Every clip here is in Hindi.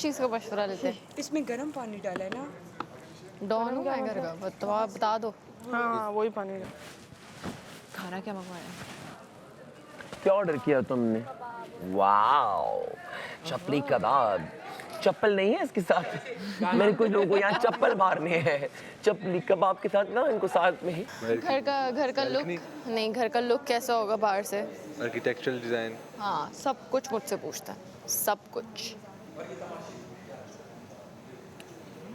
चीज़ का मशवरा लेते हैं? इसमें गर्म पानी डाला है ना। डॉन हूँ मैं घर का, बता दो। हाँ वही पानी का। खाना क्या मंगवाया? क्या ऑर्डर किया तुमने? वाओ, चपली कबाब। चप्पल नहीं है इसके साथ। मेरे कुछ लोगों को यहाँ चप्पल मारने हैं। चपली कबाब के साथ ना इनको साथ में ही। घर का लुक नहीं, घर का लुक कैसा होगा बाहर से? Architectural design. हाँ, सब कुछ मुझसे पूछता है, सब कुछ।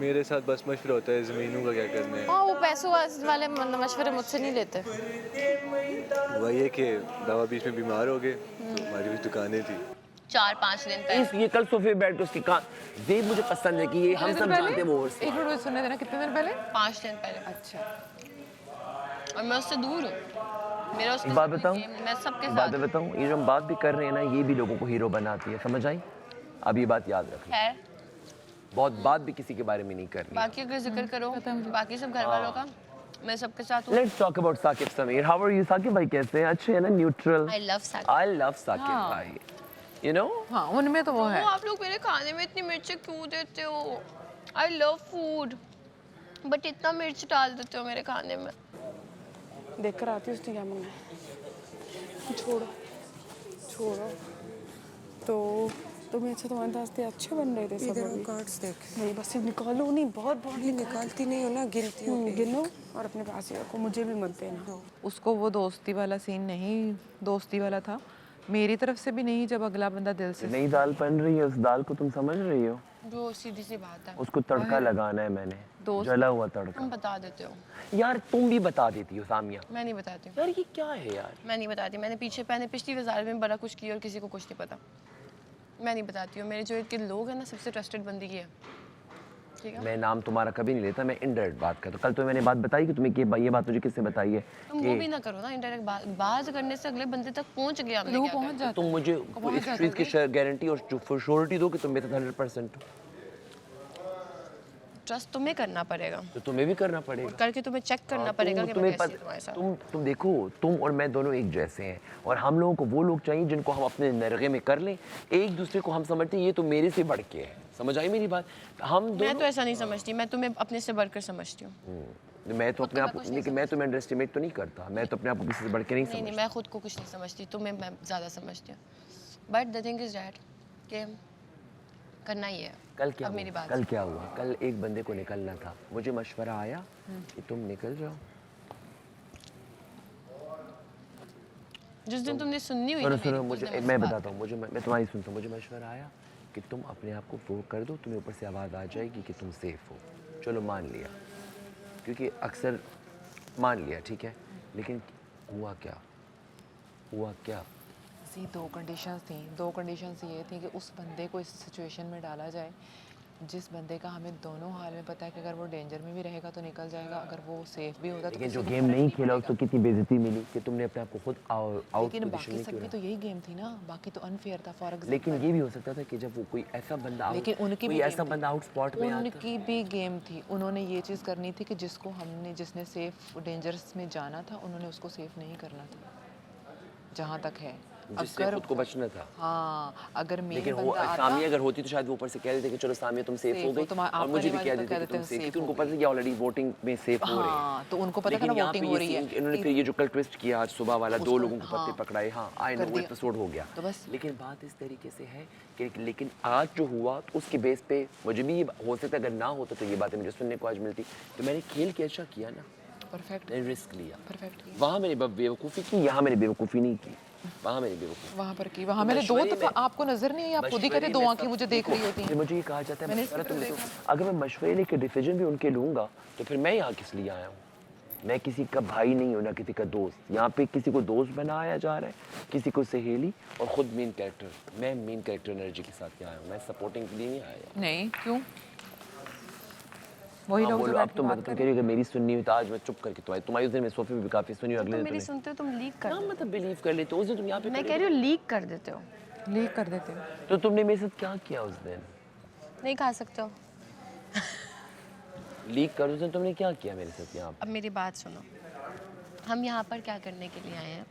मेरे साथ बस मशवरा होता है ज़मीनों का क्या करना है। हाँ, वो पैसों वाले मशवरे मुझसे नहीं लेते। वही है कि दवा बीच में बीमार हो गए तो हमारी भी दुकानें थी। 4-5 दिन पहले ये कल सोफे पे बैठ के उसकी कान जेब मुझे पसंद है कि ये हम सब जानते हैं वो एक मिनट सुनने देना, कितने दिन पहले? 5 दिन पहले। अच्छा। और मैं उससे दूर हूँ। मेरा उसके एक बात साथ बताऊं? मैं सबके बात साथ बताऊं, ये जो हम बात भी कर रहे हैं ना, ये भी लोगों को हीरो बनाती है, समझ आई? अब ये बात याद रखना। है। बहुत बात भी किसी के बारे में नहीं करनी। बाकी अगर जिक्र करो बाकी सब घर वालों का, मैं सबके साथ हूँ। Let's talk about Saqib Sameer. How are you? Saqib भाई कैसे हैं? अच्छे हैं ना? Neutral. I love Shakib. I love Shakib भाई. You know? हाँ उनमें तो वो है। आप लोग मेरे खाने में इतनी मिर्च क्यों देते हो? I love food, बट इतना मिर्च डाल देते हो मेरे खाने में। देख कर आती उसने क्या मंगाया। छोड़ो छोड़ो। तो तुम्हें अच्छा तुम्हारे रास्ते अच्छे बन रहे थे सब इधर अभी। कार्ड्स देख। नहीं बस ये निकालो नहीं, बहुत बहुत ये निकालती नहीं हो ना, गिनती हो। गिनो और अपने पास ही रखो, मुझे भी मत देना। उसको वो दोस्ती वाला सीन नहीं दोस्ती वाला था, मेरी तरफ से भी नहीं, जब अगला बंदा दिल से। नई दाल बन रही है, उस दाल को तुम समझ रही हो? जो सीधी सी बात है, उसको तड़का लगाना है मैंने, जला हुआ तड़का। तुम बता देते हो। यार तुम भी बता देती हो सामिया। मैं नहीं बताती हूँ। यार ये क्या है यार? मैं नहीं बताती। मैंने पिछली वज़ारत में बड़ा कुछ किया और किसी को कुछ नहीं पता। मैं नहीं बताती हूँ। मेरे जो इनके लोग हैं ना, सबसे ट्रस्टेड बंदी की है, ठीक है? मैं नाम तुम्हारा कभी नहीं लेता, मैं इनडायरेक्ट बात करता हूँ। कल तो मैंने बात बताई कि तुम्हें ये बात मुझे किससे बताई है? तुम वो भी ना करो ना, इनडायरेक्ट बात करने से अगले बंदे तक पहुँच गया हमने क्या पहुंच करना। जाता तुम मुझे इस चीज़ की गारंटी और श्योरिटी दो कि तुम मेरे साथ 100% हो। ट्रस्ट तुम्हें करना पड़ेगा, तो तुम्हें भी करना पड़ेगा। करके तुम्हें चेक करना पड़ेगा कि मैं कैसी हूँ तुम्हारे साथ। तुम देखो, तुम और मैं दोनों एक जैसे हैं और हम लोगों को वो लोग चाहिए जिनको हम अपने नरगे में कर लें। एक दूसरे को हम समझते हैं ये तो मेरे से बढ़ के है। समझ आई मेरी बात? हम मैं तो ऐसा नहीं समझती, मैं तुम्हें अपने से बढ़कर समझती हूँ। मैं तो अपने आप लेकिन मैं तुम्हें अंडर एस्टिमेट तो नहीं करता। मैं तो अपने आप को किसी से बढ़ के नहीं नहीं, समझता। मैं खुद को कुछ नहीं समझती, तुम्हें मैं ज़्यादा समझती हूँ। But the thing is that कि करना ही है। कल क्या अब मेरी हुआ? बात कल क्या हुआ? कल एक बंदे को निकलना था, मुझे मशवरा आया कि तुम निकल जाओ। जिस दिन तुमने सुननी हुई ना सुनो मेरी, उस मुझे, दिन मैं मुझसे बताता हूँ, मैं तुम्हारी सुनता हूँ। मुझे मशवरा आया कि तुम अपने आप को वो कर दो, तुम्हें ऊपर से आवाज़ आ जाएगी कि तुम सेफ हो। चलो मान लिया, क्योंकि अक्सर मान लिया, ठीक है, लेकिन हुआ क्या? हुआ क्या? सी दो कंडीशंस ये थी कि उस बंदे को इस सिचुएशन में डाला जाए जिस बंदे का हमें दोनों हाल में पता है कि अगर वो डेंजर में भी रहेगा तो निकल जाएगा, अगर वो सेफ भी होगा तो लेकिन जो किसी को गेम फर्क नहीं नहीं खेला पड़ेगा। उसको कितनी बेइज्जती मिली कि तुमने अपने आप को खुद आउट लेकिन पोजीशन बाकी में सब क्यों भी रखा? तो यही गेम थी ना, बाकी तो अनफेयर था। फॉर लेकिन एग्जांपल ये भी हो सकता था कि जब वो कोई ऐसा बंदा लेकिन उनकी कोई भी ऐसा बंदा आउट स्पॉट में आता। उनकी भी गेम थी, उन्होंने ये चीज़ करनी थी कि जिसने सेफ डेंजरस में जाना था उन्होंने उसको सेफ नहीं करना था, जहाँ तक है। जिससे खुद को बचना था। हाँ, अगर मेन लेकिन वो बंदा आता सामिया अगर होती तो शायद वो ऊपर से कह देते कि चलो सामिया तुम सेफ हो गई, और मुझे भी कह देते कि तुम सेफ, क्योंकि उनको पता है कि ऑलरेडी वोटिंग में सेफ हो रहे हैं। हाँ, तो उनको पता था लेकिन ना यहाँ पे वोटिंग हो रही है। इन्होंने फिर ये जो कल ट्विस्ट किया आज सुबह वाला, दो लोगों को पत्ते पकड़ाए, हाँ आई नो वो एपिसोड हो गया। तो बस लेकिन बात इस तरीके से है कि लेकिन आज जो हुआ तो उसके बेस पे मुझे भी हो सकता है अगर ना होता तो ये बातें मुझे सुनने को आज मिलती। तो मैंने खेल के अच्छा किया ना, परफेक्ट मैंने रिस्क लिया। परफेक्ट वहाँ मैंने बेवकूफ़ी की, यहाँ मैंने बेवकूफ़ी नहीं की। वहाँ मैंने बेवकूफ़ी, वहाँ पर की, वहाँ मैंने 2 दफा, आपको नजर नहीं आई, आप खुद ही कहते 2 आंखें मुझे देख रही होती हैं। मुझे ये कहा जाता है मशवरा तुमने तो, अगर मैं मशवरे लेके डिसीजन भी उनके लूँगा तो फिर मैं यहाँ किस लिए आया हूँ? मैं किसी का भाई नहीं हूँ ना किसी का दोस्त। यहाँ पे किसी को दोस्त बनाया जा रहा है, किसी को सहेली, और खुद मेन कैरेक्टर। मैं मेन कैरेक्टर एनर्जी के साथ आया हूँ, मैं सपोर्टिंग के लिए नहीं आया। नहीं क्यों? वही लोग जो अब तुम बता, तुम कह रही हो कि मेरी सुननी हुई तो आज मैं चुप करके तुम्हारी उस दिन मैं सोफे पे भी काफी सुनी, अगले दिन मेरी सुनते हो तुम लीक कर, मतलब बिलीव कर लेते हो। उस दिन तुम यहाँ पे मैं कह रही हूँ लीक कर देते हो। लीक कर देते हो। तो तुमने मेरे साथ क्या किया उस दिन? नहीं खा सकते हो। लीक कर, उस दिन तुमने क्या किया मेरे साथ यहाँ अब मेरी बात सुनो, हम यहाँ पर क्या करने के लिए आए हैं?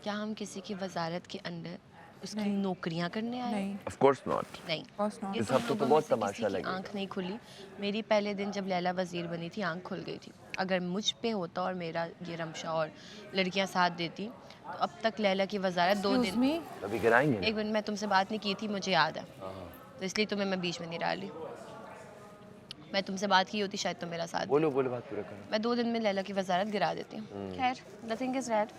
क्या हम किसी की वजारत के अंदर उसकी नौकरियां करने आए? नहीं ऑफ कोर्स नॉट। नहीं। course not. ये इस तुम हफ्ते तो लोगों बहुत में से तमाशा किसी की लगेगा। आंख नहीं खुली। मेरी पहले दिन जब लैला वजीर बनी थी आंख खुल गई थी। अगर मुझ पे होता और मेरा ये रमशा और लड़कियां साथ देती तो अब तक लैला की वजारत 2 Excuse दिन। me? अभी गिराएंगे ना। एक मिनट, मैं तुमसे बात नहीं की थी, मुझे याद है, तो इसलिए तुम्हें मैं बीच में नहीं डाली। मैं तुमसे बात की होती शायद तुम मेरा साथ बोलो बोलो, बात पूरा करो। मैं 2 दिन में लैला की वजारत गिरा देती हूँ। खैर नथिंग इज रैट।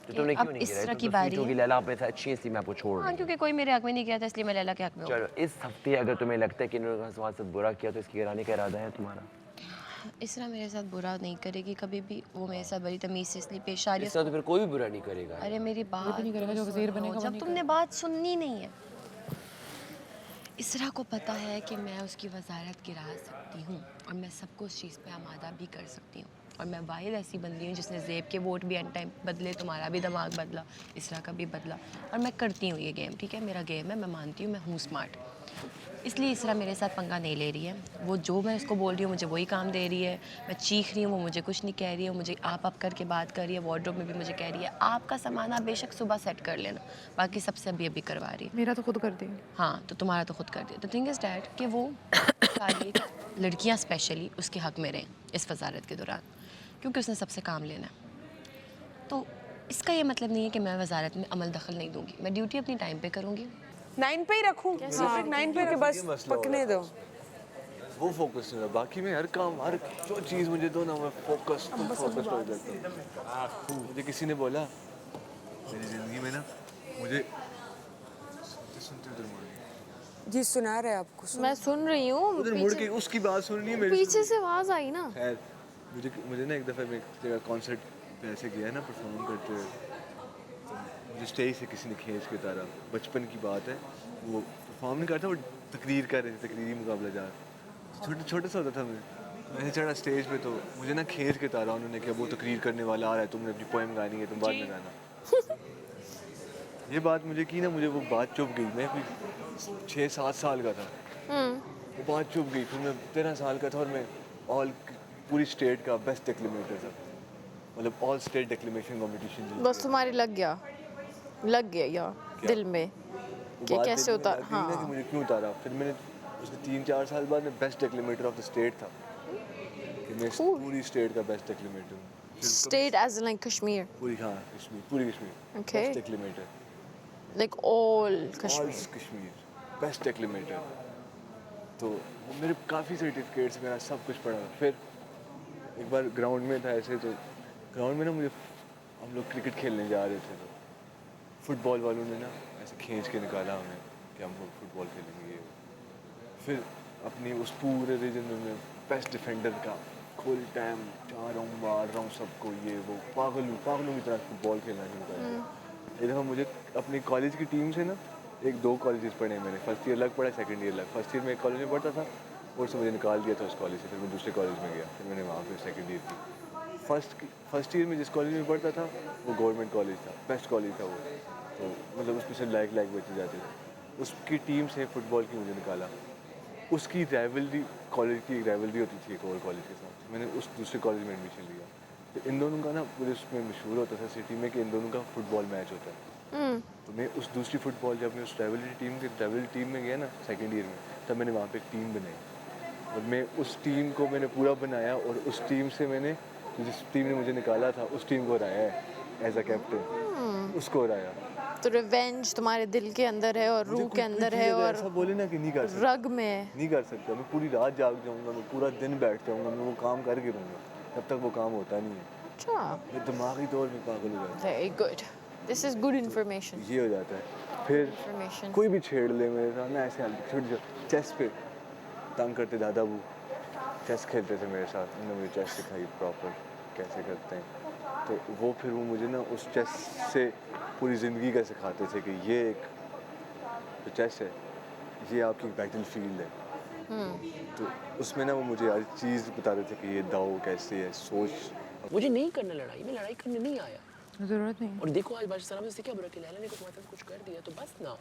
तो तुमने अब क्यों नहीं इस गिराया? तरह तुम की तो बारी स्वीट होगी, है। लैला आप में से अच्छी है इसलिए मैं आपको छोड़ रही हाँ, हूँ। क्योंकि कोई मेरे हक में नहीं किया था इसलिए मैं लैला के हक में हूँ। चलो, इस हफ्ते अगर तुम्हें लगता है कि इन्होंने तुम्हारे साथ बुरा किया तो इसकी गिराने का इरादा है तुम्हारा? इस तरह मेरे साथ बुरा नहीं करेगी कभी भी। वो मेरे साथ बड़ी तमीज़ से इसलिए पेश आ रही इस है। तरह तो फिर कोई भी बुरा नहीं करेगा। अरे मेरी बात नहीं करेगा, जो तो वज़ीर सुनो। बनेगा वो जब नहीं तुमने बात सुननी नहीं है। इसरा को पता है कि मैं उसकी वजारत गिरा सकती हूँ और मैं सबको उस चीज़ पे आमादा भी कर सकती हूँ। और मैं वाहिद ऐसी बंदी हूँ जिसने ज़ेब के वोट भी एंड टाइम बदले, तुम्हारा भी दिमाग बदला, इसरा का भी बदला। और मैं करती हूँ ये गेम, ठीक है, मेरा गेम है, मैं मानती हूँ, मैं हूँ स्मार्ट। इसलिए इसरा मेरे साथ पंगा नहीं ले रही है। वो जो मैं उसको बोल रही हूँ मुझे वही काम दे रही है। मैं चीख रही हूँ, वो मुझे कुछ नहीं कह रही है। मुझे आप करके बात कर रही है। वार्डरोब में भी मुझे कह रही है आपका सामान आप बेशक सुबह सेट कर लेना, बाकी सबसे अभी करवा रही है। मेरा तो खुद कर दी। हाँ, तो तुम्हारा तो खुद कर दिया। द थिंग इज़ डैट कि वो चाहिए कि लड़कियाँ स्पेशली उसके हक में रहें इस वजारत के दौरान, क्योंकि उसने सबसे काम लेना है। तो इसका ये मतलब नहीं है कि मैं वजारत में अमल दखल नहीं दूंगी। मैं ड्यूटी अपनी टाइम पे करूँगी। 9 पे ही रखूं सिर्फ 9 पे के बस ये मसला हो पकने रहा दो। वो फोकस नहीं है, बाकी मैं हर काम, हर जो चीज़ मुझे दो ना, मैं फोकस हो जाता हूँ। मुझे किसी ने बोला मेरी ज़िंदगी में ना, मुझे सुनते उधर मुड़ गई। जी सुना रहे आपको सुन। मैं सुन रही हूँ। उधर मुड़ के उसकी बात सुन रही है मेरी। पीछे से आवाज आई ना। खैर, मुझे ना एक दफ़ा मैं एक जगह कॉन्सर्ट पे ऐसे गया ना परफॉर्म करते हुए, तो मुझे स्टेज से किसी ने खींच के उतारा। बचपन की बात है, वो परफॉर्म नहीं करता, वो तकरीर कर रहे थे, तकरीरी मुकाबला जा छोटा सा होता था मैं ऐसे चढ़ा स्टेज पे, तो मुझे ना खींच के उतारा उन्होंने कि वो तकरीर करने वाला आ रहा है, तुमने अपनी पोएम गानी है, तुम बाद में गाना। ये बात मुझे की ना, मुझे वो बात चुप गई। मैं कोई 6-7 साल का था, वो बात चुप गई। फिर मैं 13 साल का था और मैं पूरी स्टेट का बेस्ट डिक्लेमेटर था, मतलब ऑल स्टेट डिक्लेमेशन कंपटीशन। बस तुम्हारे लग गया यार दिल में कि कैसे उतार। हाँ, कि मुझे क्यों उतारा। फिर मैंने उसके 3-4 साल बाद मैं बेस्ट डिक्लेमेटर ऑफ द स्टेट था, कि मैं पूरी स्टेट का बेस्ट डिक्लेमेटर हूँ। स्टेट एज लाइक कश्मीर, पूरी, हाँ कश्मीर, पूरी Kashmir Okay. Best declamator, like all all Kashmir. Kashmir best declamator. तो वो मेरे काफ़ी सर्टिफिकेट्स, मेरा सब कुछ पड़ा। फिर एक बार ग्राउंड में था ऐसे, तो ग्राउंड में ना मुझे, हम लोग क्रिकेट खेलने जा रहे थे, तो फुटबॉल वालों ने ना ऐसे खींच के निकाला हमें कि हम लोग फुटबॉल खेलेंगे। फिर अपनी उस पूरे रीजन में मैं बेस्ट डिफेंडर का फुल टाइम जा रहा हूँ, मार रहा हूँ सबको, ये वो पागलों की तरह फुटबॉल खेलना शुरू कर। एक दफ़ा मुझे अपनी कॉलेज की टीम से ना, 1-2 कॉलेजेस पढ़े मैंने, फर्स्ट ईयर अलग पढ़ा, सेकंड ईयर अलग। फर्स्ट ईयर में एक कॉलेज में पढ़ता था और से मुझे निकाल दिया था उस कॉलेज से। फिर मैं दूसरे कॉलेज में गया, फिर मैंने वहाँ पे सेकंड ईयर की। फर्स्ट ईयर में जिस कॉलेज में पढ़ता था वो गवर्नमेंट कॉलेज था, बेस्ट कॉलेज था वो, तो मतलब उसमें से लाइक बच्चे जाते थे। उसकी टीम से फुटबॉल की मुझे निकाला। उसकी राइवलरी, कॉलेज की एक राइवलरी होती थी एक और कॉलेज के साथ, मैंने उस दूसरे कॉलेज में एडमिशन लिया। तो इन दोनों का ना पूरे उसमें मशहूर होता था सिटी में कि इन दोनों का फुटबॉल मैच होता है। तो मैं उस दूसरी फुटबॉल, जब मैं उस राइवलरी टीम में गया ना सेकेंड ईयर में, तब मैंने वहाँ पे एक टीम बनाई और मैं उस टीम को मैंने पूरा बनाया और उस टीम से मैंने, जिस टीम ने मुझे निकाला था उस टीम को हराया है एज अ कैप्टन, उसको हराया। तो रिवेंज तुम्हारे दिल के अंदर है और रूह के अंदर है और ऐसा बोले ना कि नहीं कर सकता, रग में है। नहीं कर सकता। मैं पूरी रात जाग जाऊंगा, मैं पूरा दिन बैठ जाऊंगा, मैं वो काम करके रहूँगा, तब तक वो काम होता नहीं है। अच्छा, मैं दिमागी तौर पे पागल हो जाता very good, this is good information. हूँ, ये हो जाता है। फिर इंफॉर्मेशन कोई भी छेड़ ले मेरे साथ ना, ऐसे छोटे चेस पे तंग करते, दादा वो चेस खेलते थे मेरे साथ, उन्होंने मुझे चेस सिखाई प्रॉपर कैसे करते हैं। तो वो फिर वो मुझे ना उस चेस से पूरी ज़िंदगी का सिखाते थे कि ये एक जो चेस है ये आपकी बैटल फील्ड है। तो उसमें ना वो मुझे हर चीज़ बताते थे कि ये दाव कैसे है, सोच। मुझे नहीं करना लड़ाई, मैं लड़ाई करने नहीं आया। जरूरत नहीं। और देखो आज बादशाह साहब से क्या बुरा किया, लैला ने तुम्हारे साथ कुछ कर दिया तो बस ना,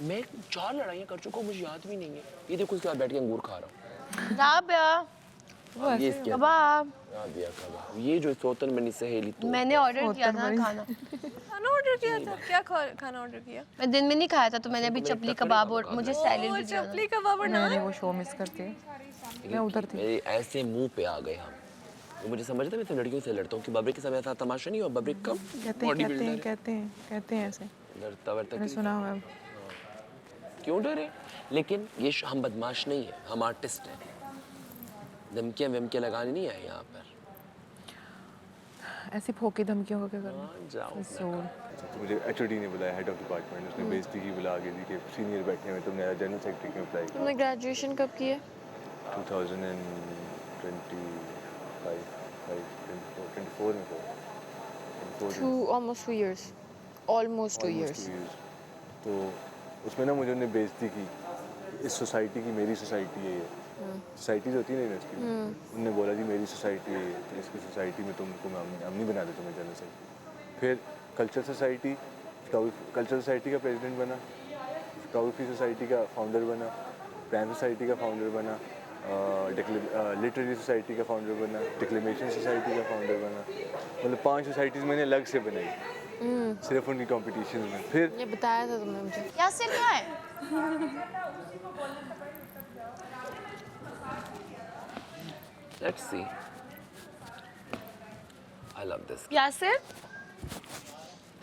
मैं 4 लड़ाइयाँ कर चुका हूँ, मुझे याद भी नहीं है। ये देखो उसके बाद बैठ के अंगूर खा रहा हूँ। राबिया, ये इसके कबाब दिया कबाब। ये जो सोतन बनी सहेली तो मैंने ऑर्डर किया था खाना। खाना ऑर्डर किया था क्या खाना ऑर्डर किया मैं दिन में नहीं खाया था तो मैंने अभी चपली कबाब और मुझे सैलेड भी दिया था। चपली कबाब और मैंने वो शो मिस करते मैं उधर थी। मेरे ऐसे मुंह पे आ गए हम। तो मुझे समझ था मैं तो लड़कियों से लड़ता हूँ कि बबरी के समय ऐसा तमाशा नहीं हुआ। बबरी कम बॉडी बिल्डर कहते हैं ऐसे लड़ता वड़ता मैंने सुना हुआ है। क्यों डरे? लेकिन ये हम बदमाश नहीं है, हम आर्टिस्ट हैं। धमकियाँ वमकियाँ लगाने नहीं आए यहाँ पर। ऐसी फोकी धमकियों का क्या करना। हाँ, जाओ सोल तो मुझे एचओडी ने बुलाया, हेड ऑफ डिपार्टमेंट, उसने बेइज्जती की, बुला के दी कि सीनियर बैठे हुए, तुमने जनरल सेक्रेटरी क्यों अप्लाई किया? तुमने ग्रेजुएशन कब की है? 2024 में Almost 2 years. Almost 2 years. तो उसमें ना मुझे उन्होंने बेइज्जती की, इस सोसाइटी की, मेरी सोसाइटी है ये, सोसाइटीज होती है ना यूनिवर्सिटी में, उन्होंने बोला जी मेरी सोसाइटी है ये, तो इसकी सोसाइटी में तुमको मैं नहीं बना देता मैं जनरल सेक्रेटरी। फिर कल्चर सोसाइटी का प्रेसिडेंट बना, फोटोग्राफी सोसाइटी का फाउंडर बना, प्राइम सोसाइटी का फाउंडर बना, लिटरेरी सोसाइटी का फाउंडर बना, डिक्लेमेशन सोसाइटी का फाउंडर बना। मतलब 5 सोसाइटीज़ मैंने अलग से बनाई सिर्फ उनकी कॉम्पिटिशन में। फिर ये बताया था तुमने मुझे। यासिर क्या है? Let's see. I love this. Yasir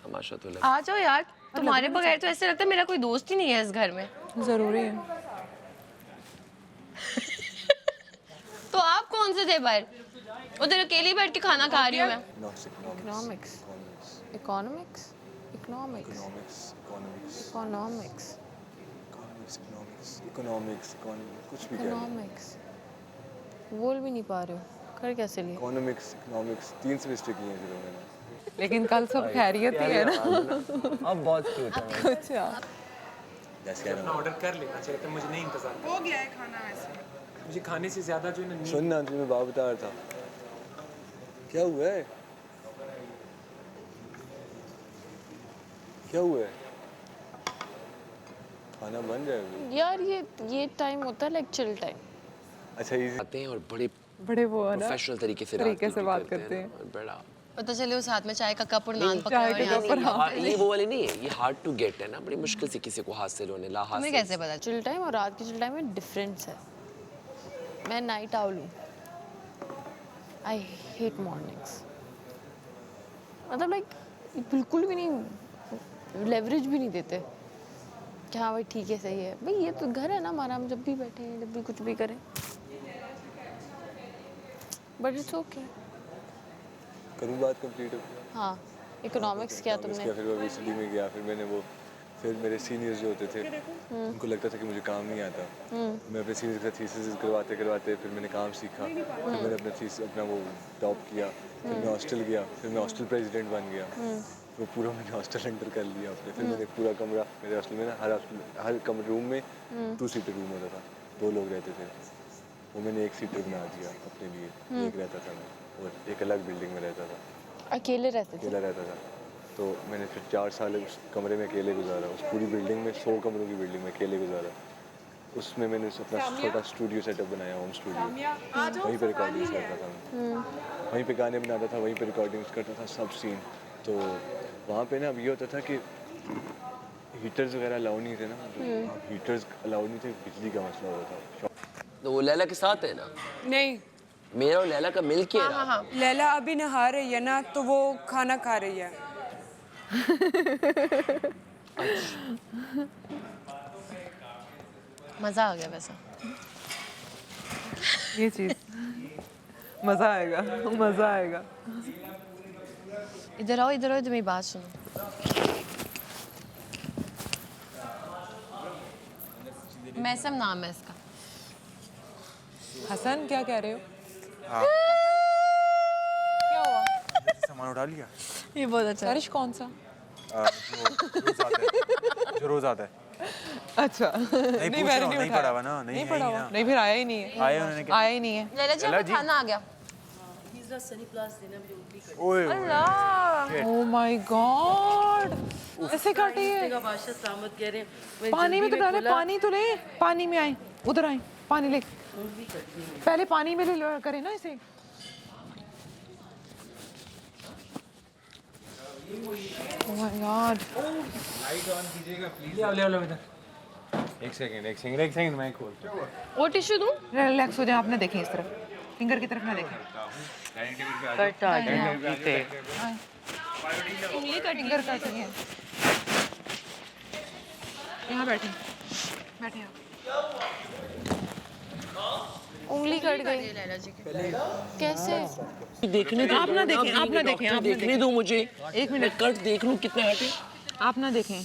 तमाशा तो लग। आ जाओ यार, तुम्हारे बगैर तो ऐसे लगता है मेरा कोई दोस्त ही नहीं है इस घर में। जरूरी है। तो आप कौन से थे बाहर? उधर अकेली बैठ के खाना खा रही हूँ मैं। Economics. Economics. Economics. Economics. Economics कुछ भी क्या Economics. बोल भी नहीं पा रहे हो, कर कैसे लिए? इकोनॉमिक्स 3 सेमेस्टर किए हैं सिर्फ मैंने। लेकिन कल सब खैरियत ही है ना। अब बहुत क्यूट है। अच्छा जैसे क्या नाम ऑर्डर कर लेना चाहिए था, मुझे नहीं इंतजार हो गया है खाना वैसे मुझे खाने से ज्यादा जो है ना नींद सुन ना, तुम्हें बात बता रहा था। क्या हुआ है? क्या हुआ है? खाना बन रहा है अभी? यार ये टाइम होता है लाइक चिल टाइम। अच्छा इजी आते हैं और बड़े बड़े वो है ना प्रोफेशनल तरीके से बात करते हैं। और बड़ा पता चले उस हाथ में चाय का कप और नान पकड़ा चाय हुआ के है यहाँ कप से। और हाँ। ये वो वाली नहीं है, ये हार्ड टू गेट है ना, बड़ी मुश्किल से किसी को हासिल होने ला तुम्हें हासिल। कैसे पता? चिल टाइम और रात की चिल टाइम में डिफरेंस है। मैं नाइट आउल हूँ। I hate mornings. मतलब लाइक बिल्कुल भी नहीं, लेवरेज भी नहीं देते कि हाँ भाई ठीक है सही है भाई, ये तो घर है ना हमारा, हम जब भी बैठे हैं जब भी कुछ भी करें, बट इट्स ओके। करूँ बात कंप्लीट? हाँ इकोनॉमिक्स किया तुमने? फिर मैं VCD में गया, फिर मेरे सीनियर्स जो होते थे उनको लगता था कि मुझे काम नहीं आता। मैं अपने सीनियर्स के साथ थीसिस करवाते फिर मैंने काम सीखा, फिर मैंने अपना वो टॉप किया, फिर मैं हॉस्टल गया, फिर मैं हॉस्टल प्रेसिडेंट बन गया। वो पूरा मैंने हॉस्टल एंटर कर लिया अपने। फिर मैंने पूरा कमरा, मेरे हॉस्टल में ना हर कमरे रूम में 2 सीटर रूम होता था, 2 लोग रहते थे, वो मैंने 1 सीटर बना दिया अपने लिए। एक रहता था मैं, और एक अलग बिल्डिंग में रहता था, अकेले रहते थे? अकेला रहता था। तो मैंने फिर 4 साल उस कमरे में अकेले गुजारा, उस पूरी बिल्डिंग में 100 कमरों की बिल्डिंग में अकेले गुजारा। उसमें मैंने अपना छोटा स्टूडियो सेटअप बनाया, होम स्टूडियो, वहीं पे रिकॉर्डिंग्स करता था मैं, वहीं पे गाने बनाता था, वहीं पे रिकॉर्डिंग्स करता था सब सीन। तो वहाँ पे ना अब ये होता था कि हीटर्स वगैरह अलाउ नहीं थे ना, हीटर्स अलाउ नहीं थे, बिजली का मसला होता था। तो वो लैला के साथ है ना, नहीं मेरा और लैला का मिल के रहा। लैला अभी नहा रही है ना, तो वो खाना खा रही है। मजा आ गया वैसा। ये चीज मजा आएगा, मजा आएगा। इधर आओ मेरी बात सुनो। मैसम नाम है इसका। हसन क्या कह रहे हो? क्या हुआ? सामान उठा लिया? ये बहुत अच्छा है। बारिश कौन सा? जो रोज आता है। अच्छा नहीं मैंने पढ़ा उठाया। हुआ ना, नहीं पढ़ा हुआ। नहीं फिर आया ही नहीं है। आए उन्होंने क्या? आया ही नहीं है। लैला जी आपका खाना आ गया। ओए ओह माय गॉड, ऐसे काटे है। पानी में तो डाले, पानी तो ले, पानी में आए, उधर आए। पानी ले, पहले पानी में ले लो, करें ना इसे। Oh my God. Light on कीजिएगा प्लीज। ले आओ इधर। एक सेकंड मैं खोलता हूँ। वो टिश्यू दूँ? रिलैक्स हो जाए, आप ना देखें इस तरफ, फिंगर की तरफ ना देखें। करता आ जाए उंगली कट फिंगर कट रही है। यहाँ बैठे, बैठे आप। उंगली कट गई। कैसे? देखने दो, आप ना देखें, आप ना देखें, आप ना देखने दो मुझे। एक मिनट, कट देख लूं कितना हटे। आप ना देखें।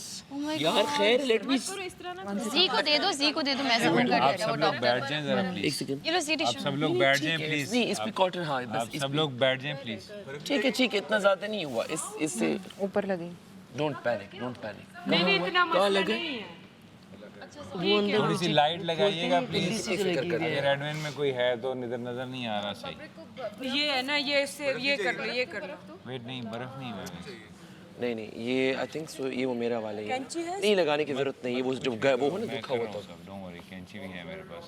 यार खैर लेट मी जी को दे दो, जी को दे दो, मैं सब कर देता हूँ डॉक्टर। बैठ जाएं जरा प्लीज। एक सेकंड। ये लो सी टिश्यू। सब लोग बैठ जाएं प्लीज। नहीं इस पे कॉटन हाँ बस आप सब लोग बैठ जाएं प्लीज। ठीक है इतना ज्यादा नहीं हुआ इससे ऊपर लगी। डोंट पैनिक नहीं इतना मसला नहीं है। थोड़ी सी लाइट लगाइएगा प्लीज। अगर एडमिन में कोई है तो नजर नहीं आ रहा सही। ये है ना, ये इससे ये कर लो, ये कर लो। वेट नहीं, बर्फ नहीं है। नहीं ये आई थिंक सो ये वो मेरा वाला ही है कैंची है? नहीं लगाने की जरूरत नहीं है वो जब वो हो ना दुखा हुआ था डोंट वरी, कैंची भी है मेरे पास।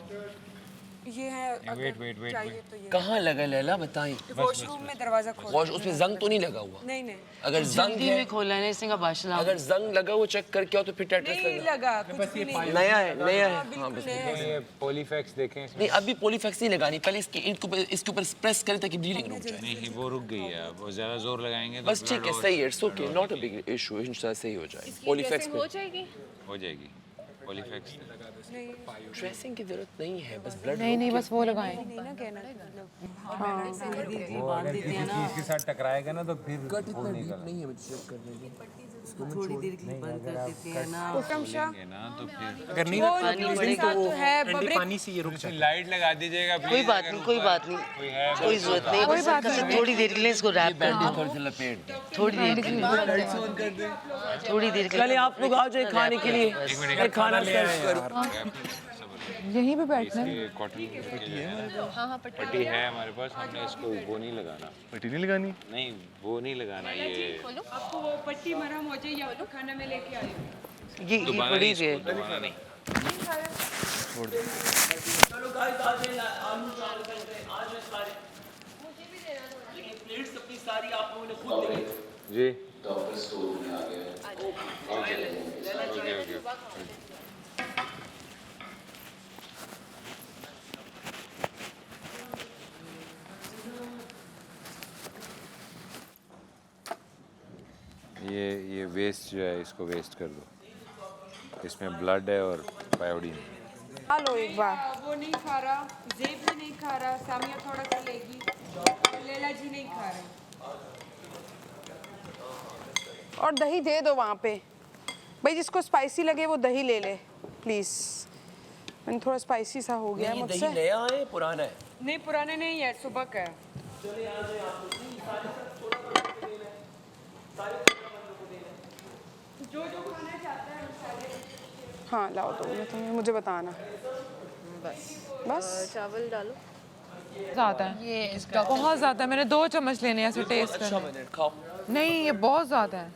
ये है, वेट वेट वेट चाहिए तो ये। कहाँ लगा लैला बताई वॉशरूम में दरवाजा खोल। वॉश उसमें जंग तो नहीं लगा हुआ नहीं नहीं अगर जंग है खोला है इसने का बाशला अगर जंग लगा हुआ चेक करके आओ तो फिर टेट्रस नहीं लगा लगा, कुछ भी नहीं। नया है हाँ बस ये पॉलीफैक्स देखें इसमें। नहीं अभी पॉलीफैक्स नहीं लगानी पहले इसके ऊपर प्रेस करें ताकि ब्लीडिंग रुक जाए नहीं वो रुक गई है, अब वो ज्यादा जोर लगाएंगे तो बस ठीक है सही है it's okay not a big issue इंशाल्लाह सही हो जाए पॉलीफैक्स हो जाएगी? हो जाएगी। पॉलीफैक्स ड्रेसिंग की जरूरत नहीं है बस ब्लड नहीं बस वो लगाएं। नहीं ना कहना। वो अगर किसी चीज के साथ टकराएगा ना तो फिर वो निकल नहीं है मुझे चेक करने की थोड़ी देर के लिए बंद कर देते हैं ना। आएंगे ना तो फिर अगर नहीं पानी तो है ठंडे पानी से ये रुक जाए। लाइट लगा दीजिएगा कोई बात नहीं, कोई बात नहीं, कोई जरूरत नहीं, बस हल्का थोड़ी देर के लिए इसको रैप कर बैंडेज थोड़ी सी लपेट दे थोड़ी देर के लिए, थोड़ी देर के चलिए लिए। आप लोग आ जाए खाने के लिए मैं खाना सर्व करूं यहीं पे बैठना है। ये कॉटन के जो है ना पट्टी है हमारे पास, हमने इसको वो नहीं लगाना। पट्टी नहीं लगानी। नहीं वो नहीं लगाना, ये आपको वो पट्टी मरहम हो जाए या तो खाना में लेके आए। ये दोबारा बड़ी नहीं, है। इसको दोबारा नहीं। चलो गाइस आ जाए आलू चावल बनते हैं आज मैं सारे मुझे भी देना था लेकिन प्लेट्स अपनी सारी आप लोगों ने खुद ली जी डॉक्टर स्टोर में आ गए ओके ओके। ये वेस्ट जो है इसको वेस्ट कर दो, इसमें ब्लड है और पायोडीन। खा लो एक बार। वो नहीं खा रहा, जेब भी नहीं खा रहा, सामिया थोड़ा सा लेगी, लैला जी नहीं खा रहे। और दही दे दो वहाँ पे भाई, जिसको स्पाइसी लगे वो दही ले ले प्लीज। मैंने थोड़ा स्पाइसी सा हो गया ये मुझसे। दही नया है पुराना है नहीं पुराने नहीं है, सुबह का है। जो जो खाना चाहता है सारे। हाँ लाओ दो मैं तुम्हें, मुझे बताना बस चावल डालो। ज़्यादा है, ये बहुत ज़्यादा है। मैंने 2 चम्मच लेने हैं ऐसे टेस्ट अच्छा करने। मिनट खाओ नहीं ये बहुत ज़्यादा है,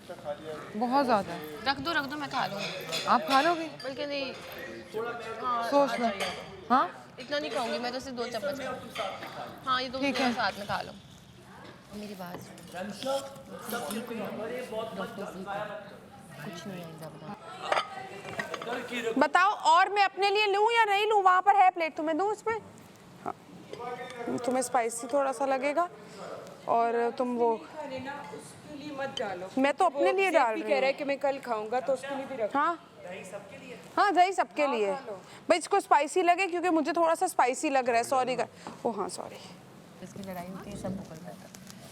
बहुत ज़्यादा है। रख दो, मैं खा लूँगी। आप खा लोगे? बल्कि नहीं, सोच लो। हाँ इतना नहीं खाऊंगी मैं, तो सिर्फ 2 चम्मच खाऊंगी। हाँ ये 2 ठीक है। साथ में खा लो। मेरी बात सुनो। कुछ नहीं है ज़्यादा। बताओ और मैं अपने लिए लूँ या नहीं लूँ? वहाँ पर है प्लेट, तुम्हें दूँ इसमें? हाँ तुम्हें स्पाइसी थोड़ा सा लगेगा और तुम वो उसके लिए मत डालो। मैं तो अपने लिए डाल रही हूँ। कह रहा है कि मैं कल खाऊंगा तो उसके लिए भी रख। हाँ हाँ दही सबके लिए भाई, इसको स्पाइसी लगे क्योंकि मुझे थोड़ा सा स्पाइसी लग रहा है। सॉरी का ओ हाँ सॉरी। इसकी लड़ाई होती है सब मुकल जाता है।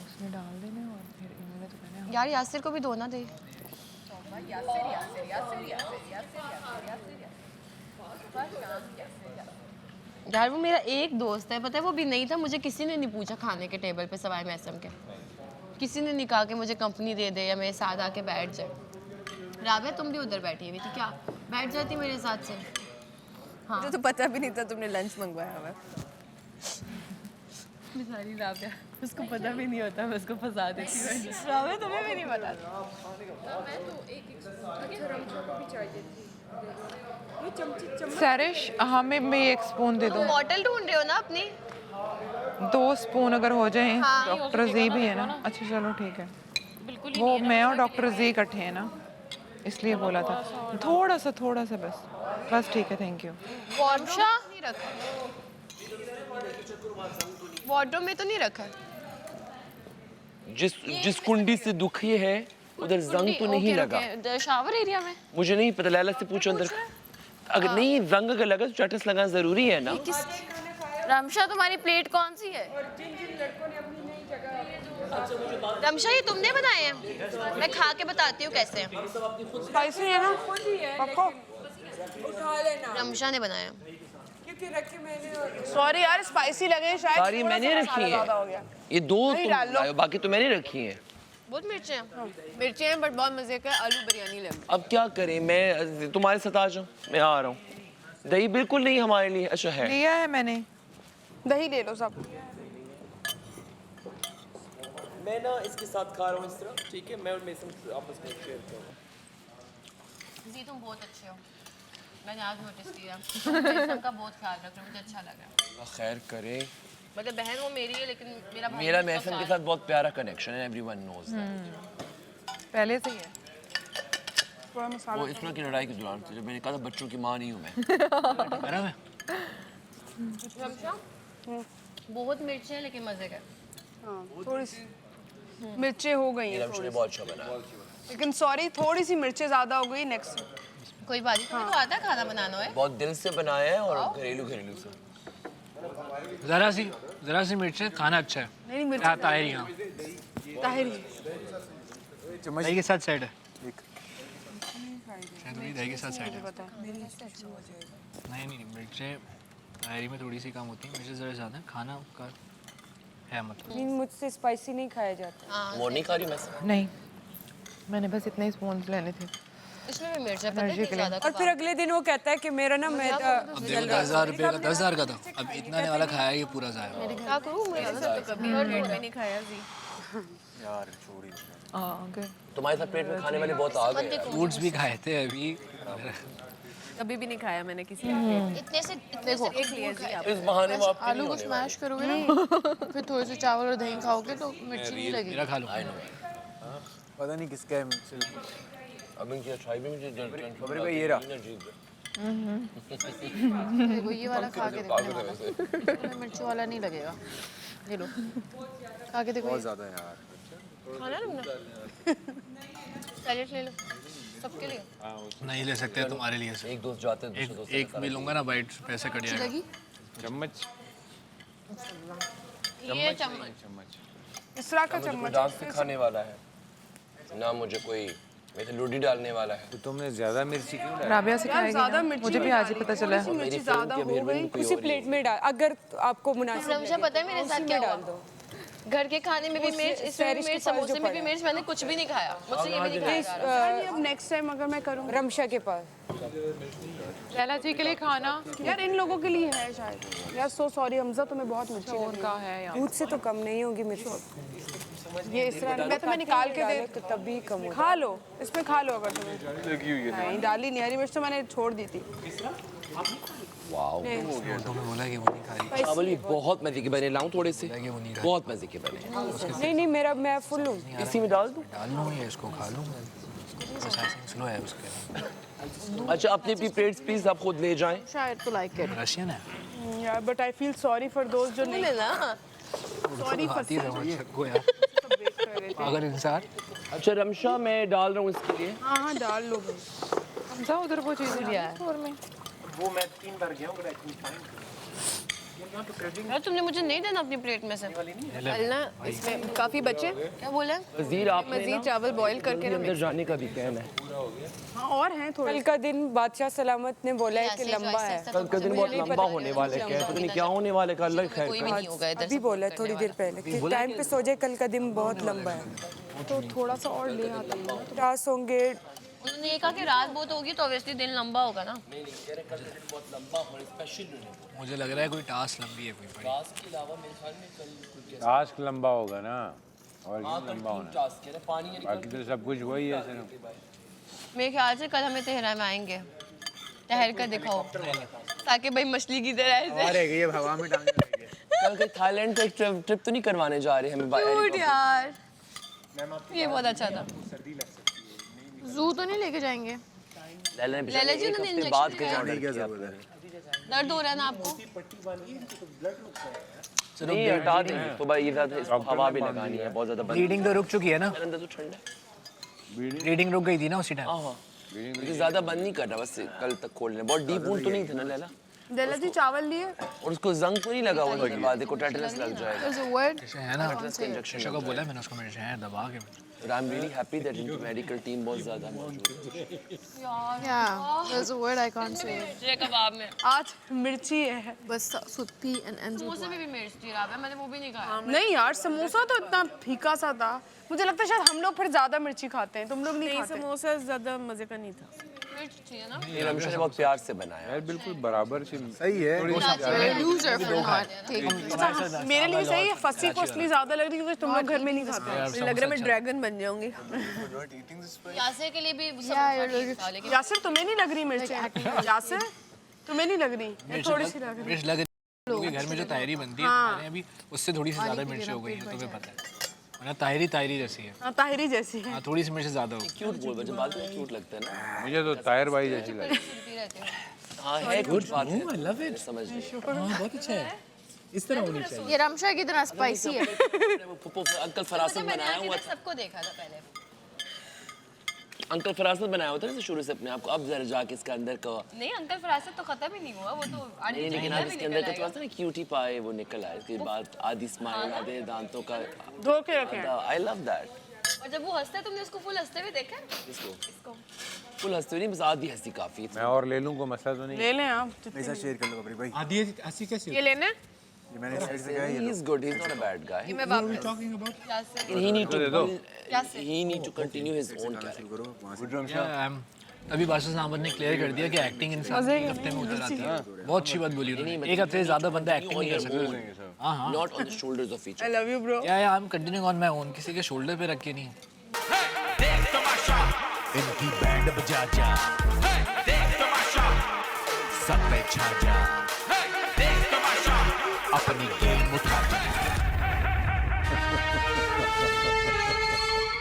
उसमें डाल देना और फिर इन्होंने तो कहना है यार यासिर को भी दो ना दे। यार वो मेरा एक दोस्त है, पता है वो भी नहीं था, मुझे किसी ने नहीं पूछा खाने के टेबल पे सवाए मैसम के। किसी ने नहीं कहा कि मुझे कंपनी दे दे या मेरे साथ आके बैठ जाए। राबिया तुम भी उधर बैठी हुई थी क्या? बैठ जाती मेरे साथ से। हाँ मुझे तो पता भी नहीं था तुमने लंच मंगवाया हुआ है। बेचारी राबिया, उसको पता भी नहीं होता, मैं उसको फंसा देती हूँ। राबिया तुम्हें भी नहीं पता। मैं तो एक सैरिश हमें मैं एक स्पून दे दो, बॉटल ढूंढ रहे हो ना अपनी? 2 स्पून अगर हो जाए। हाँ। डॉक्टर जी भी है ना? अच्छा चलो ठीक है। बिल्कुल वो मैं और डॉक्टर जी इकट्ठे हैं ना, इसलिए बोला था। थोड़ा सा बस ठीक है, थैंक यू। वार्डरोब नहीं रखा, वार्डरोब में तो नहीं रखा। जिस कुंडी से दुखी है उधर जंग तो नहीं लगा। शावर एरिया में मुझे नहीं पता, लैला से पूछो अंदर। अगर नहीं जंग अगर लगा तो चटस लगाना जरूरी है ना। रमशा तुम्हारी प्लेट कौन सी है? रमशा ये तुमने बनाए हैं? मैं खा के बताती हूँ कैसे हैं। स्पाइसी है ना पक्का? रमशा ने बनाया। सॉरी यार, स्पाइसी लगे शायद। सारी थोड़ा मैंने सा रखी मसाला ज़्यादा हो है, गया। ये 2 नहीं तुम डाल लो। लाए हो, बाकी तो मैंने रखी है। बहुत मिर्चें हैं। मिर्ची है बट बहुत मजे का आलू बिरयानी लग। अब क्या करें, मैं तुम्हारे साथ आ जाऊं, मैं आ रहा हूँ। दही बिल्कुल नहीं हमारे लिए। अच्छा है, लिया है मैंने। दही ले लो सब। मैं ना इसके साथ खा रहा हूँ इस तरह, ठीक है। मैं और मेसन आपस में शेयर करूँ। जी तुम बहुत अच्छे हो, मैंने आज नोटिस किया। सबका बहुत ख्याल रख रहे हो, मुझे अच्छा लगा। अल्लाह खैर करे। मतलब बहन वो मेरी है लेकिन मेरा भाई मेरा उसका मेसन के साथ- साथ बहुत प्यारा कनेक्शन है, एवरीवन नोज। पहले से ही है। थोड़ा मसाला। वो इस तरह की लड़ाई के दौरान जब मैंने कहा था बच्चों की माँ नहीं हूँ मैं। रमशा बहुत मिर्चें हैं लेकिन मजे का। हाँ, थोड़ी सी मिर्चें हो गई हैं रमशा ने बहुत अच्छा बनाया। लेकिन सॉरी, थोड़ी सी मिर्चें ज़्यादा हो गई। नेक्स्ट कोई बात नहीं, तुम्हें तो आता है खाना बनाना है। बहुत दिल से बनाया है और घरेलू से। जरा सी मिर्च है, खाना अच्छा है। नहीं मिर्च ताहिर यहाँ ताहिरी दही के साथ सेट है। शायद वही दही के साथ सेट है। पता है। नहीं मिर्चें ताहिरी में थोड़ी सी कम होती है, मिर्चें ज़रा ज़्यादा है। खाना का है मतलब। नहीं, मुझसे स्पाइसी नहीं खाया जाता। वो नहीं खा रही मैं। नहीं, मैंने बस इतने स्पून लेने थे। इसमें भी मिर्च है, पता है एनर्जी के कितनी लिए। ज्यादा। और फिर अगले दिन वो कहता है कि मेरा ना मैदा अब देखो 10,000 रुपये का 10,000 का था, अब इतना ने वाला खाया ये पूरा जाया। क्या करूँ, मेरे साथ तो कभी और भी नहीं खाया जी। गुड। तुम्हारे साथ पेट में खाने वाले बहुत आ गए। फ्रूट्स भी खाए थे अभी। कभी भी नहीं खाया मैंने किसी का। इतने से एक लिया जी आप। इस बहाने वो आपके आलू को स्मैश करोगे ना, फिर थोड़े से चावल और दही खाओगे तो मिर्ची नहीं लगेगी। मेरा खा लो। पता नहीं किसका है। अब इनकी अच्छाई भी मुझे खबर भाई ये रहा। देखो ये वाला खा के देखो, तुम्हें मिर्ची वाला नहीं लगेगा। ये लो खा के देखो। बहुत ज़्यादा यार। खाना तुमने सैलेड ले लो सबके लिए। नहीं ले सकते तुम्हारे लिए से। एक दोस्त जाते हैं दूसरे दोस्त एक भी लूंगा ना बाइट, पैसे कट जाएगा। लगी चम्मच ये चम्मच इसरा का मुझे कोई चम्मच। डांस सिखाने वाला है ना, मुझे कोई वैसे लूडी डालने वाला है। तो तुमने ज्यादा मिर्ची क्यों डाली? राबिया सिखाएगी ज़्यादा ना? मिर्ची मुझे भी आज ही पता चला है। मिर्ची ज़्यादा हो गई। उसी प्लेट में डाल, अगर आपको मुनासिब रमशा पता है मेरे साथ क्या डाल हुआ? दो। घर के खाने में भी मिर्च, इसमें भी मिर्च, समोसे में भी मिर्च, मैंने कुछ भी नहीं खाया। मुझसे ये भी नहीं खाया जा रहा। अब नेक्स्ट टाइम अगर मैं करूँ रमशा के पास। लैला जी के लिए खाना यार इन लोगों के लिए है शायद। यार सो सॉरी हमजा, तुम्हें बहुत मिर्ची लगी। उनका है यहाँ। मुझसे तो कम नहीं होगी मिर्ची। ये इस तरह मैं तुम्हें निकाल के दे तो तभी कम हो। खा लो, इसमें खा लो अगर तुम्हें लगी हुई है। नहीं डाली नहीं। हरी मिर्च तो मैंने छोड़ दी थी। वाओ, तुम्हें बोला कि वो नहीं खा रही। चावल भी बहुत मजे के बने। लाऊं थोड़े से? कि वो नहीं खा बहुत मजे के बने। नहीं नहीं, मेरा मैं फुल हूँ। इसी में डाल दूं? डाल लूँ या इसको खा लूँ। बस ऐसे स्लो है उसके। अच्छा, अपनी अपनी प्लेट्स प्लीज आप खुद ले जाएं। शायद तो लाइक इट। रशियन है। यार but I feel sorry for दोस्त जो नहीं ना सॉरी फॉर खाती है को यार। अगर इंसान अच्छा रमशा, मैं डाल रहा हूँ इसके लिए। हाँ हाँ डाल लो भाई। हमजा उधर वो चीज़ और में वो मैं 3 बार गया हूँ, but I couldn't find it. यार तुमने मुझे नहीं देना अपनी प्लेट में से। ना इसमें काफी बचे। क्या बोले? वजीर आपने मजीद ना चावल बॉईल करके ना अंदर जाने का भी कहना है। हाँ और हैं थोड़े। कल का दिन बादशाह सलामत ने बोला है कि लंबा है। कल का दिन बहुत लंबा होने वाला है। पता नहीं क्या होने वाला है, कल अल्लाह खैर कोई भी नहीं होगा इधर अभी बोला है थोड़ी देर पहले कि टाइम पे सो जाए, कल का दिन बहुत लंबा है। तो थोड़ा सा और ले आता हूँ। रास होंगे। उन्होंने ये कहा कि रात बहुत होगी तो ऑब्वियसली दिन लंबा होगा ना। मुझे लग रहा है कोई टास्क लंबी है कोई बड़ी। टास्क लंबा होगा ना, और क्यों लंबा होना? बाकी तो सब कुछ वही है सिर्फ। मेरे ख्याल से कल हमें तेहरा में आएंगे। ठहर कर दिखाओ ताकि भाई मछली की तरह ऐसे अरे ये हवा में टांगे रहेंगे। कल कहीं थाईलैंड का एक ट्रिप तो नहीं करवाने जा रहे हैं हमें क्यूट यार ये बहुत अच्छा था जू तो नहीं लेके जाएंगे? लैला ने लैला जी, एक उन्होंने हफ्ते injection बाद लगाया। कहीं क्या ऑर्डर किया जरूरत है? दर्द हो रहा है ना आपको चलो ये हटा देंगे तो भाई ये ज़्यादा इसको हवा भी लगानी है बहुत ज़्यादा ब्लीडिंग तो रुक चुकी है ना, मेरे अंदर तो ठंड है ब्लीडिंग रुक गई थी ना उसी टाइम। हाँ लेकिन ज़्यादा बंद नहीं कर रहा बस कल तक खोलने बहुत डीप वूंड तो नहीं था ना लैला लैला जी चावल लिए? और उसको जंग तो नहीं लगा हुआ दरवाजे को टेटनस लग जाएगा There's a word. जैसे है ना शीशा को बोला मैंने उसको, मेरे है दबा के I am really happy that इनकी मेडिकल टीम बहुत ज़्यादा मौजूद है Yeah, there's a word I can't say. ये कबाब में आज मिर्ची है। बस सुत्ती and ends with समोसे में भी मिर्च थी रात में, मैंने वो भी नहीं खाया नहीं यार समोसा तो इतना फीका सा था, मुझे लगता है शायद हम लोग फिर ज्यादा मिर्ची खाते हैं, तुम लोग नहीं खाते। समोसा ज्यादा मजे का नहीं था। मिर्च थी ना ये रमशा ने बहुत प्यार से बनाया यार बिल्कुल बराबर सी सही है। You're a loser for not taking this. मेरे लिए सही है, फंसी को इसलिए ज्यादा लग रही है क्योंकि तुम लोग घर में नहीं खाते। लग रहा है मैं ड्रैगन बन जाऊंगी। यासिर के लिए भी Yeah, समोसा you're ठीक था लेकिन यासिर तुम्हें नहीं लग रही मिर्ची? यासिर तुम्हें नहीं लग रही? थोड़ी सी लग रही। मिर्च लग रही क्योंकि घर में जो तायरी बनती है हमारे अभी उससे थोड़ी सी ज़्यादा मिर्च हो गई है, तुम्हें पता है वरना तायरी तायरी जैसी है। हाँ ताहिरी जैसी है। हाँ थोड़ी सी मिर्च ज़्यादा हो गई। क्यूट बोल बच्चे बात में क्यूट लगता है ना मुझे तो तायर भाई जैसी लगी। सुनती रहती हूँ हाँ है कुछ बात है आई लव इट, समझ नहीं बहुत अच्छा है, इस तरह होनी चाहिए। ये रमशा की तरह स्पाइसी है। वो फुप्पो अंकल फरासत मैंने बनाया आके हुआ ना सबको देखा था पहले अंकल फरासत बनाया होता है ना शुरू से अपने आप को अब जरा जाके इसके अंदर का नहीं अंकल फरासत तो खत्म ही नहीं हुआ, वो तो नहीं लेकिन आप इसके अंदर का थोड़ा सा ना क्यूटी पाए वो निकल आए इसके बाद आधी स्माइल आधे दांतों का धो के रखे हैं। आई लव दैट और जब वो हंसता है तुमने उसको फुल हंसते हुए देखा है? इसको इसको फुल हंसते हुए नहीं बस आधी हंसी काफी है मैं और ले लूं को मसला तो नहीं। ले लें आप। ऐसा शेयर कर लो कबरी भाई। आधी ऐसी कैसी ये लेने? ये मैंने साइड से कहा he is good he's not a bad guy मैं वापस यासिर he need to दो। he need to continue his own character करो वहां से। अभी बादशाह साहब ने क्लियर कर दिया कि एक्टिंग इंसान एक हफ्ते में उतर आती है। बहुत अच्छी बात बोली उन्होंने, एक हफ्ते से ज़्यादा बंदा एक्टिंग नहीं कर सकता। हाँ हाँ not on the shoulders of each I love you bro। या I am continuing on my own, किसी के शोल्डर पे रख के नहीं। इनकी बैंड बजा जा, देख तमाशा, सब पे छा जा, देख तमाशा, अपनी गेम उठा जा।